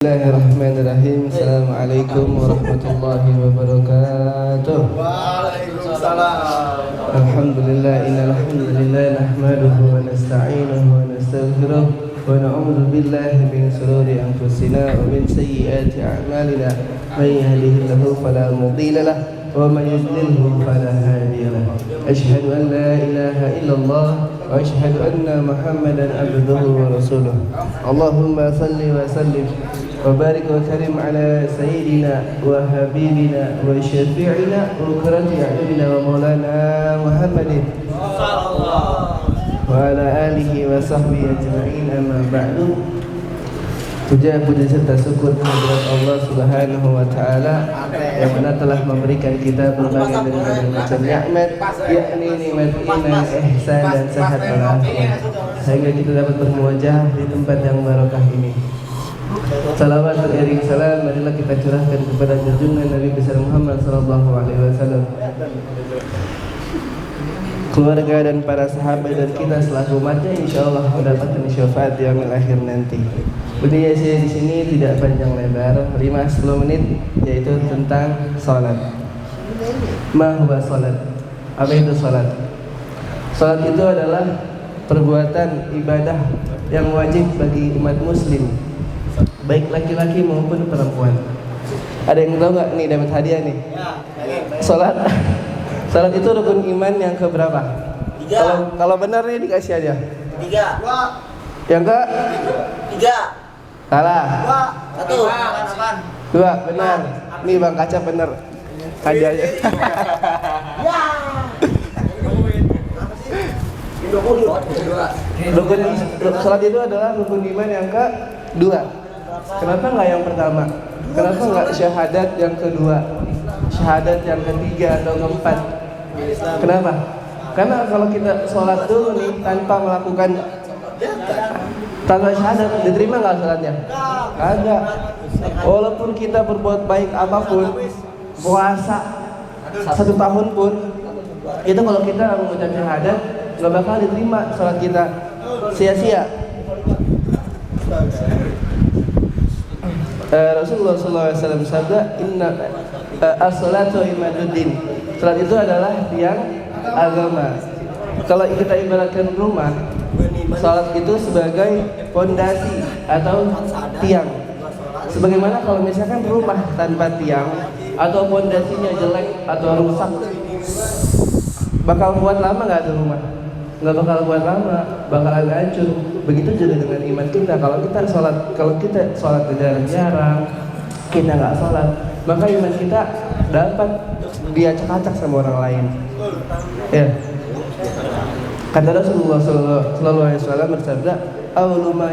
Bismillahirrahmanirrahim. Assalamualaikum warahmatullahi wabarakatuh. Waalaikumsalam. Alhamdulillah, innal hamdalillah nahmaduhu wa nasta'inuhu wa nastaghfiruh wa na'udzu billahi min shururi anfusina wa min sayyiati a'malina. May yahdihillahu fala mudilla lahu wa may yudlilhu fala hadiya lahu. Asyhadu an la ilaha illallah wa asyhadu anna Muhammadan abduhu wa rasuluh. Allahumma salli wa sallim وبارك وكرم على سيدنا وحبيبنا وشفيعنا وقرة أعيننا ومولانا محمد وعلى آله وصحبه أجمعين. أما بعد. Puja serta syukur kehadirat Allah Subhanahu wa taala yang mana telah memberikan kita berbagai macam nikmat, yakni nikmat iman, ihsan dan sehat walafiat, sehingga kita dapat bermuajah di tempat yang barokah ini. Salawat beriring salam marilah kita curahkan kepada junjungan Nabi besar Muhammad sallallahu alaihi wasallam, keluarga dan para sahabat dan kita selaku umatnya insyaallah mendapatkan syafaat di yaumil akhir nanti. Budaya saya di sini tidak panjang lebar, 5-10 menit, yaitu tentang salat. Ma huwa salat? Apa itu salat? Salat itu adalah perbuatan ibadah yang wajib bagi umat muslim, baik laki-laki maupun perempuan. Ada yang tahu nggak nih dapat hadiah nih? Salat. Salat itu rukun iman yang keberapa? 3. Kalau benar nih dikasih hadiah. 3. Yang ke? 3. Salah. 1. 2. Benar. Nih Bang Kaca benar. Hadiahnya. Ya. Rukun salat itu adalah rukun iman yang kedua. Kenapa nggak yang pertama? Kenapa nggak syahadat yang kedua, syahadat yang ketiga atau keempat? Kenapa? Karena kalau kita sholat dulu nih tanpa melakukan syahadat, diterima nggak sholatnya? Kagak. Walaupun kita berbuat baik apapun, puasa 1 tahun pun, itu kalau kita mengucap syahadat nggak bakal diterima sholat kita, sia-sia. Rasulullah SAW sabda, Inna as-salatu imaduddin. Salat itu adalah tiang agama. Kalau kita ibaratkan rumah, salat itu sebagai fondasi atau tiang. Sebagaimana kalau misalkan rumah tanpa tiang atau fondasinya jelek atau rusak, bakal kuat lama nggak tuh rumah? Nggak bakal kuat lama, bakalan hancur. Begitu juga dengan iman kita. Kalau kita sholat jarang, kita nggak sholat, maka iman kita dapat diacak-acak sama orang lain. Ya. Kata Rasulullah Sallallahu Alaihi Wasallam bersabda, "Awwalu ma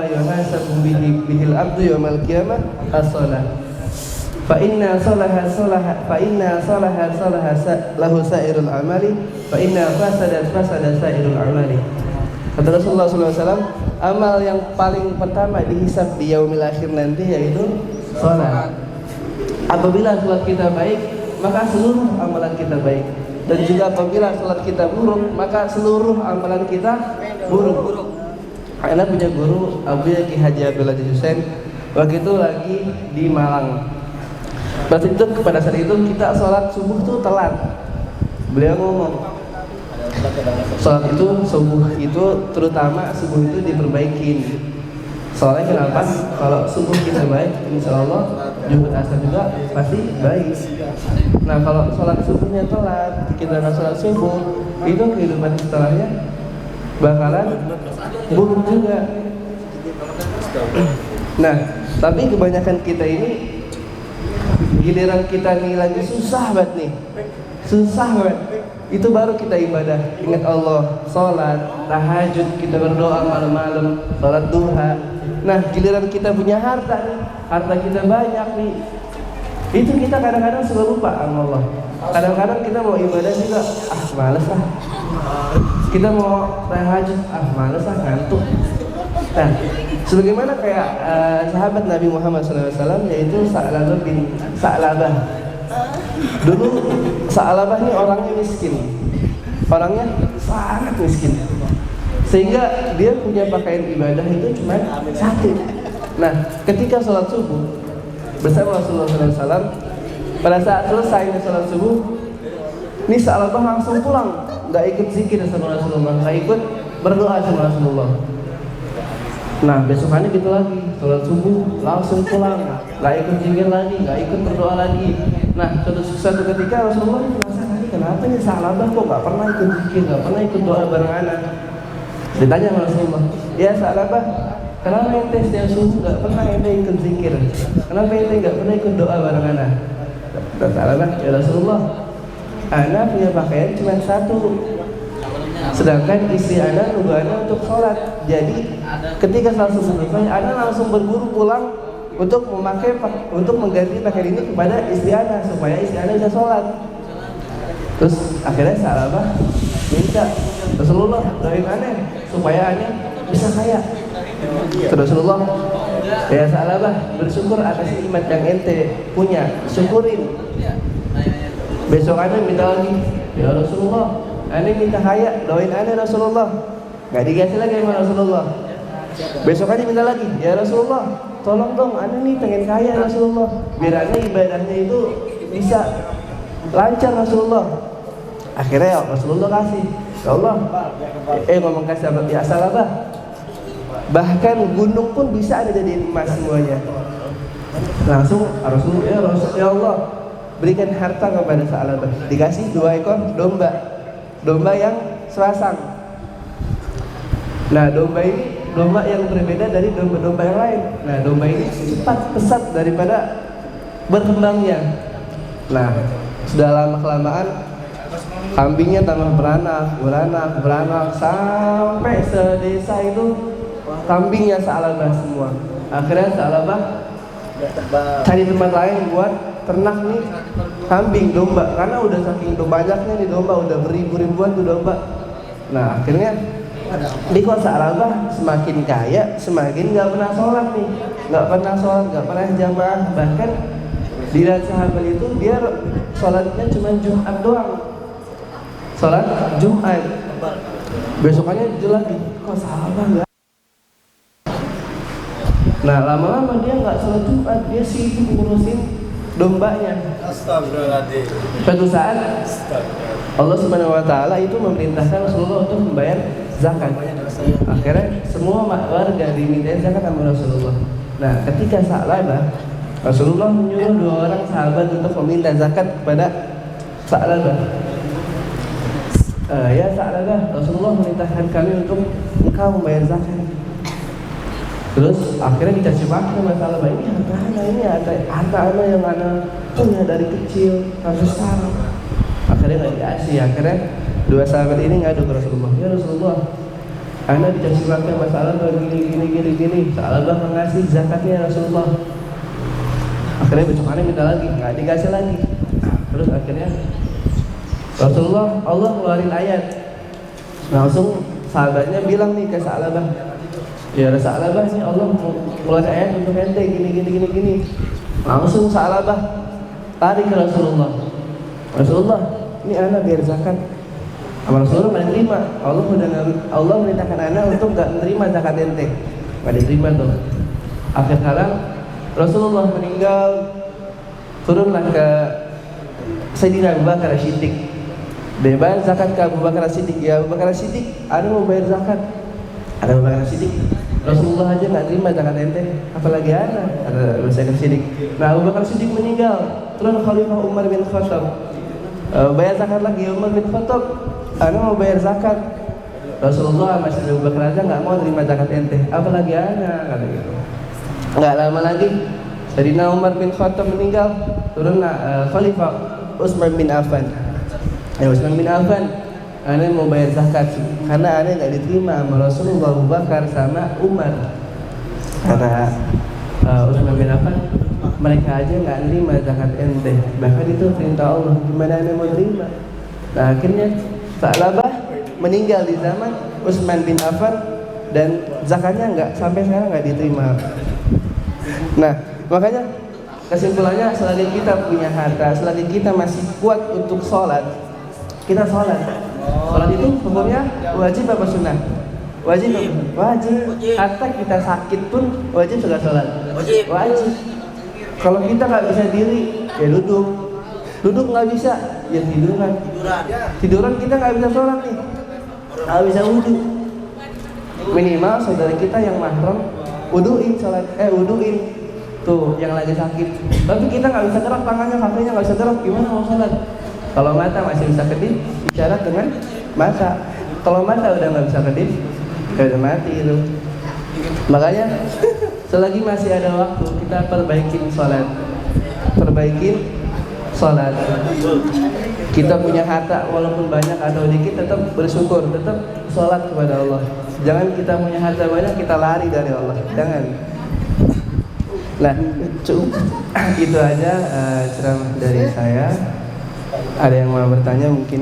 yuhasabu bihil abdu yaumal qiyamah as-shalah. Fa inna salaha lahu sa'irul amali, fa inna fasada sa'irul amali." Kata Rasulullah SAW, amal yang paling pertama dihisab di yaumil akhir nanti yaitu salat. Apabila salat kita baik, maka seluruh amalan kita baik. Dan juga apabila salat kita buruk, maka seluruh amalan kita buruk. Ana punya guru Abu Ki Haji Abdullah Husain, waktu itu lagi di Malang. Pada saat itu kita sholat subuh tuh telat. Beliau ngomong, sholat itu subuh itu terutama subuh itu diperbaikin. Soalnya kenapa? Kalau subuh kita baik, insya Allah Juhud asar juga pasti baik. Nah kalau sholat subuhnya telat, kita nggak sholat subuh, itu kehidupan setelahnya bakalan buruk juga. Nah tapi kebanyakan kita ini, giliran kita nih lagi susah banget, itu baru kita ibadah, ingat Allah, sholat, tahajud, kita berdoa malam-malam, sholat duha. Nah giliran kita punya harta nih, harta kita banyak nih, itu kita kadang-kadang suka lupa sama Allah. Kadang-kadang kita mau ibadah juga, males lah. Kita mau tahajud, males lah, ngantuk. Nah, sebagaimana kayak sahabat Nabi Muhammad SAW, yaitu Sa'labah bin Sa'labah. Dulu Sa'labah ini orangnya miskin, orangnya sangat miskin, sehingga dia punya pakaian ibadah itu cuma satu. Nah, ketika sholat subuh bersama Rasulullah SAW, pada saat selesai sholat subuh, ini Sa'labah langsung pulang, nggak ikut zikir sama Rasulullah, nggak ikut berdoa sama Rasulullah. Nah, besokannya gitu lagi, sholat subuh langsung pulang, nggak ikut zikir lagi, nggak ikut berdoa lagi. Nah, suatu ketika Rasulullah merasa tadi kenapa nih Sa'labah kok nggak pernah ikut zikir, nggak pernah ikut doa bareng anak. Ditanya sama Rasulullah, ya Sa'labah, kenapa ente setiap subuh nggak pernah ente ikut zikir? Kenapa ente nggak pernah ikut doa bareng anak? Kata Sa'labah, ya Rasulullah, anak punya pakaian cuma satu, sedangkan istri anak nunggu anak untuk sholat. Jadi ketika sholat subuh selesai, anak langsung berburu pulang untuk mengganti pakaian ini kepada istri anak supaya istri anak bisa sholat. Terus akhirnya Sa'labah minta Rasulullah doain aneh supaya aneh bisa kaya. Terus Rasulullah, ya Sa'labah, bersyukur atas nikmat yang ente punya, syukurin. Besok aneh minta lagi, ya Rasulullah, aneh minta kaya, doain aneh Rasulullah. Gak dikasih lagi sama Rasulullah. Besok aneh minta lagi, ya Rasulullah, tolong dong aneh nih pengen kaya Rasulullah, biar aneh ibadahnya itu bisa lancar Rasulullah. Akhirnya Rasulullah kasih, ya Allah, ngomong kasih apa? Ya Sa'labah, bahkan gunung pun bisa ada jadiin emas semuanya. Langsung Rasulullah, ya Allah, berikan harta kepada Sa'labah. Dikasih 2 ekor domba yang serasang. Nah, domba ini domba yang berbeda dari domba-domba yang lain. Nah, domba ini cepat pesat daripada berkembangnya. Nah, sudah lama kelamaan kambingnya tambah beranak sampai sedesa itu kambingnya Sa'labah semua. Akhirnya Sa'labah cari tempat lain buat ternak nih kambing, domba, karena udah saking banyaknya nih domba, udah beribu-ribuan tuh domba. Nah, akhirnya di kota Sa'labah semakin kaya, semakin nggak pernah sholat nih, nggak pernah jamaah. Bahkan di sahabat itu dia sholatnya cuma Jumat doang, sholat Jumat. Besokannya jujur lagi, kok Sa'labah nggak? Nah, lama-lama dia nggak sholat Jumat, dia sibuk ngurusin dombanya. Astagfirullahaladzim. Suatu saat Allah Subhanahu wa taala itu memerintahkan Rasulullah untuk membayar zakat. Akhirnya semua warga dimintain zakat sama Rasulullah. Nah, ketika Sa'labah, Rasulullah menyuruh 2 orang sahabat untuk meminta zakat kepada Sa'labah. Ya Sa'labah, Rasulullah memerintahkan kami untuk engkau membayar zakat. Terus akhirnya dikasih waktu masalah ini harta anak yang anak punya dari kecil sampai sekarang. Akhirnya nggak dikasih. Akhirnya 2 sahabat ini ngadu ke Rasulullah, ya Rasulullah, anak dikasih waktu masalah gini. Sa'labah mengasih zakatnya Rasulullah. Akhirnya besokannya minta lagi, nggak dikasih lagi. Terus akhirnya Rasulullah, Allah keluarin ayat. Langsung sahabatnya bilang nih ke Sa'labah, ya Sa'labah, ini Allah keluarin ayat untuk ente gini. Langsung Sa'labah tarik ke Rasulullah. Rasulullah, ini anak biar zakat. Sama Rasulullah nggak terima. Allah merintahkan anak untuk nggak menerima zakat ente, nggak diterima tuh. Akhir kalam Rasulullah meninggal, turunlah ke Sayyidina Abu Bakar As-Siddiq. Bayar zakat ke Abu Bakar As-Siddiq. Ya Abu Bakar As-Siddiq, ada mau bayar zakat. Ada Abu Bakar As-Siddiq, Rasulullah aja nggak terima zakat ente, apalagi anak. Ada Abu Bakar As-Siddiq. Nah, Abu Bakar As-Siddiq meninggal, turun Khalifah Umar bin Khattab. Bayar zakat lagi Umar bin Khattab, anak mau bayar zakat. Rasulullah masih Abu Bakar aja nggak mau terima zakat ente, apalagi anak, kata gitu. Nggak lama lagi Sayyidina Umar bin Khattab meninggal, turunlah Khalifah Utsman bin Affan. Utsman bin Affan, aneh mau bayar zakat karena aneh nggak diterima sama Rasulullah, Abu Bakar sama Umar. Kata Utsman bin Affan, mereka aja nggak nerima zakat ente, bahkan itu perintah Allah, gimana aneh mau terima? Nah, akhirnya Sa'labah meninggal di zaman Utsman bin Affan dan zakatnya sampai sekarang nggak diterima. Nah, makanya kesimpulannya, selagi kita punya harta, selagi kita masih kuat untuk sholat, kita sholat. Sholat itu hukumnya wajib apa sunnah? Wajib. Hatta kita sakit pun wajib juga sholat. Wajib. Kalau kita nggak bisa diri, ya duduk. Duduk nggak bisa, ya tiduran. Tiduran kita nggak bisa sholat nih, nggak bisa wudhu. Minimal saudara kita yang mahram wuduin sholat, wuduin tuh yang lagi sakit. Tapi kita nggak bisa gerak tangannya, kakinya nggak bisa gerak, gimana mau sholat? Kalau mata masih bisa kedip, isyarat dengan mata. Kalau mata udah nggak bisa kedip, ya udah mati itu. Makanya selagi masih ada waktu kita perbaikin sholat, sholat. Kita punya harta walaupun banyak atau dikit, tetap bersyukur, tetap sholat kepada Allah. Jangan kita punya harta banyak kita lari dari Allah, jangan. Nah, itu aja ceramah dari saya. Ada yang mau bertanya mungkin?